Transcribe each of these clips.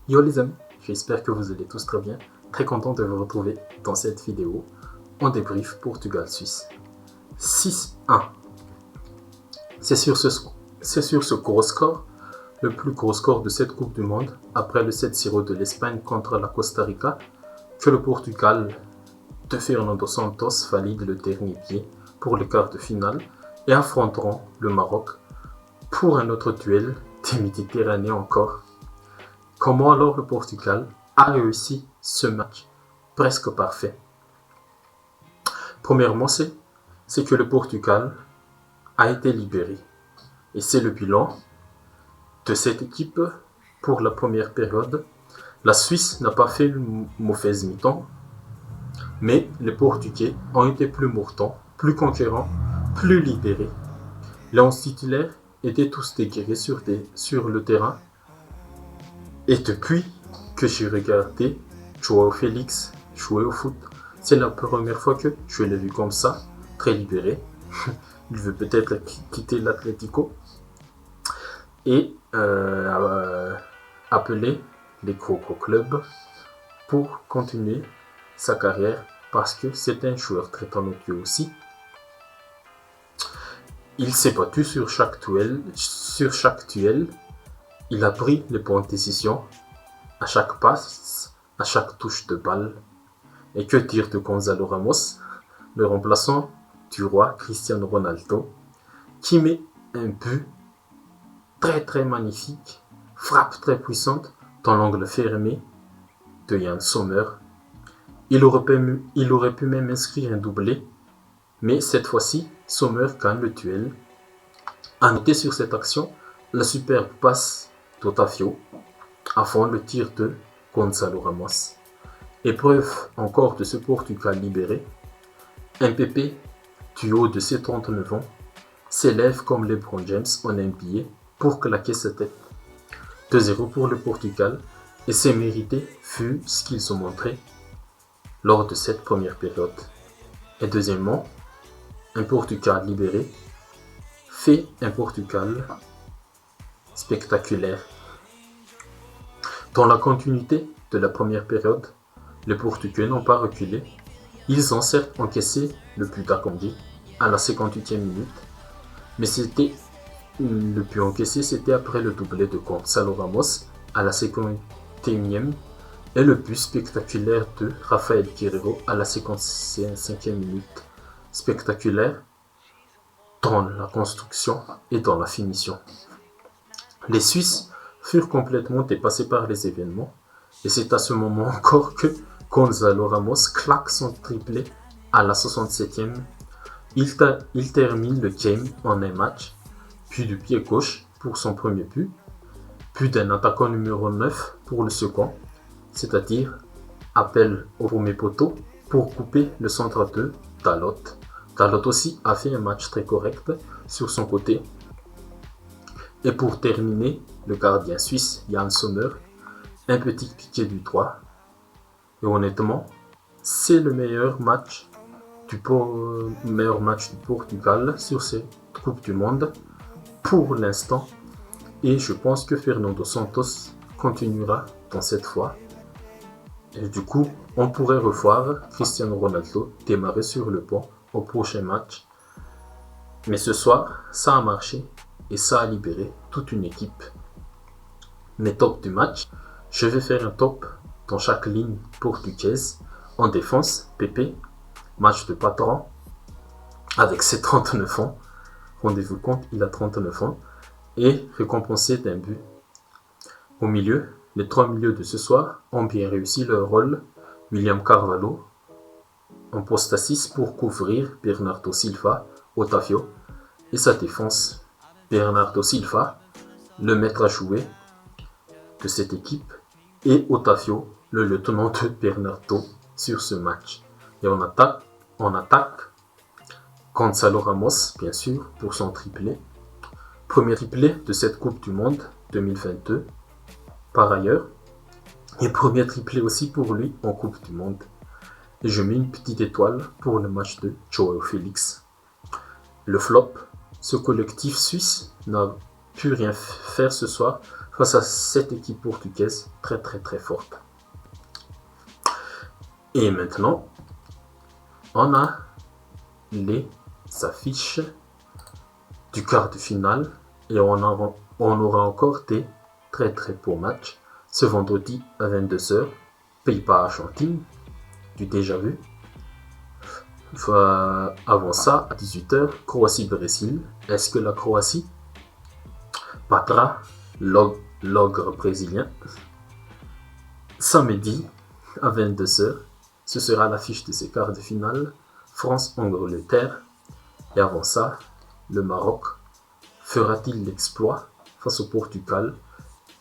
Yo les amis, j'espère que vous allez tous très bien. Très content de vous retrouver dans cette vidéo. On débrief Portugal-Suisse. 6-1. C'est sur ce gros score, le plus gros score de cette Coupe du Monde, après le 7-0 de l'Espagne contre la Costa Rica, que le Portugal de Fernando Santos valide le dernier pied pour le quart de finale et affronteront le Maroc pour un autre duel des Méditerranéens encore. Comment alors le Portugal a réussi ce match presque parfait? Premièrement, c'est que le Portugal a été libéré. Et c'est le bilan de cette équipe pour la première période. La Suisse n'a pas fait une mauvaise mi-temps, mais les Portugais ont été plus mordants, plus conquérants, plus libérés. Les 11 titulaires étaient tous déguerrés sur le terrain. Et depuis que j'ai regardé Joao Félix jouer au foot, c'est la première fois que je l'ai vu comme ça, très libéré. Il veut peut-être quitter l'Atlético et appeler les gros clubs pour continuer sa carrière parce que c'est un joueur très talentueux aussi. Il s'est battu sur chaque duel. Il a pris les bonnes décisions à chaque passe, à chaque touche de balle. Et que dire de Gonzalo Ramos, le remplaçant du roi Cristiano Ronaldo, qui met un but très magnifique, frappe très puissante dans l'angle fermé de Yann Sommer. Il aurait pu même inscrire un doublé, mais cette fois-ci, Sommer gagne le duel. À noter sur cette action la superbe passe d'Otavio avant le tir de Gonzalo Ramos. Épreuve encore de ce Portugal libéré, Mbappé, du haut de ses 39 ans, s'élève comme LeBron James en NBA pour claquer sa tête. 2-0 pour le Portugal, et c'est mérité vu ce qu'ils ont montré lors de cette première période. Et deuxièmement, un Portugal libéré fait un Portugal spectaculaire. Dans la continuité de la première période, les Portugais n'ont pas reculé. Ils ont certes encaissé le but d'Akanji à la 58e minute, mais le but encaissé, c'était après le doublé de Gonzalo Ramos à la 51e et le but spectaculaire de Rafael Guerreiro à la 55e minute. Spectaculaire dans la construction et dans la finition. Les Suisses furent complètement dépassés par les événements et c'est à ce moment encore que Gonzalo Ramos claque son triplé à la 67e. Il termine le game en un match, puis du pied gauche pour son premier but, puis d'un attaquant numéro 9 pour le second, c'est-à-dire appel au premier poteau pour couper le centre de Dalot. Dalot aussi a fait un match très correct sur son côté. Et pour terminer, le gardien suisse Yann Sommer, un petit piqué du droit. Et honnêtement, c'est le meilleur match du Portugal sur cette Coupe du Monde pour l'instant. Et je pense que Fernando Santos continuera dans cette fois. Et du coup, on pourrait revoir Cristiano Ronaldo démarrer sur le banc au prochain match. Mais ce soir, ça a marché et ça a libéré toute une équipe. Mes tops du match, je vais faire un top dans chaque ligne portugaise. En défense, Pepe, match de patron, avec ses 39 ans. Rendez-vous compte, il a 39 ans. Et récompensé d'un but. Au milieu, les trois milieux de ce soir ont bien réussi leur rôle. William Carvalho, en poste à 6 pour couvrir Bernardo Silva, Otavio. Et sa défense, Bernardo Silva, le maître à jouer de cette équipe, et Otavio, le lieutenant de Bernardo sur ce match. Et en attaque, Gonzalo Ramos, bien sûr, pour son triplé. Premier triplé de cette Coupe du Monde 2022, par ailleurs. Et premier triplé aussi pour lui en Coupe du Monde. Et je mets une petite étoile pour le match de Joao Félix. Le flop, ce collectif suisse n'a pu rien faire ce soir face à cette équipe portugaise très très très forte. Et maintenant, on a les affiches du quart de finale et on aura encore des très très beaux matchs. Ce vendredi à 22h, Pays-Bas-Argentine, du déjà vu. Avant ça, à 18h, Croatie-Brésil. Est-ce que la Croatie battra l'ogre brésilien? Samedi, à 22h, ce sera l'affiche de ces quarts de finale. France-Angleterre. Et avant ça, le Maroc fera-t-il l'exploit face au Portugal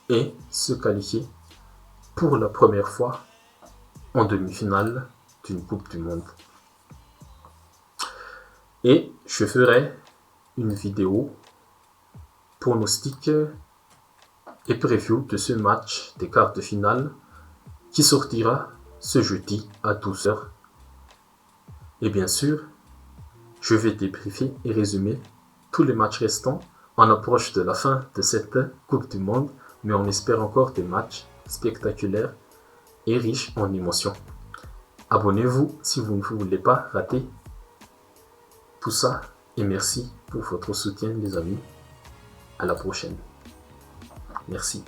et se qualifier pour la première fois en demi-finale d'une Coupe du Monde? Et je ferai une vidéo pronostic et preview de ce match des quarts de finale qui sortira ce jeudi à 12h. Et bien sûr, je vais débriefer et résumer tous les matchs restants. On approche de la fin de cette Coupe du Monde, mais on espère encore des matchs spectaculaires et riches en émotions. Abonnez-vous si vous ne voulez pas rater tout ça et merci pour votre soutien les amis. À la prochaine. Merci.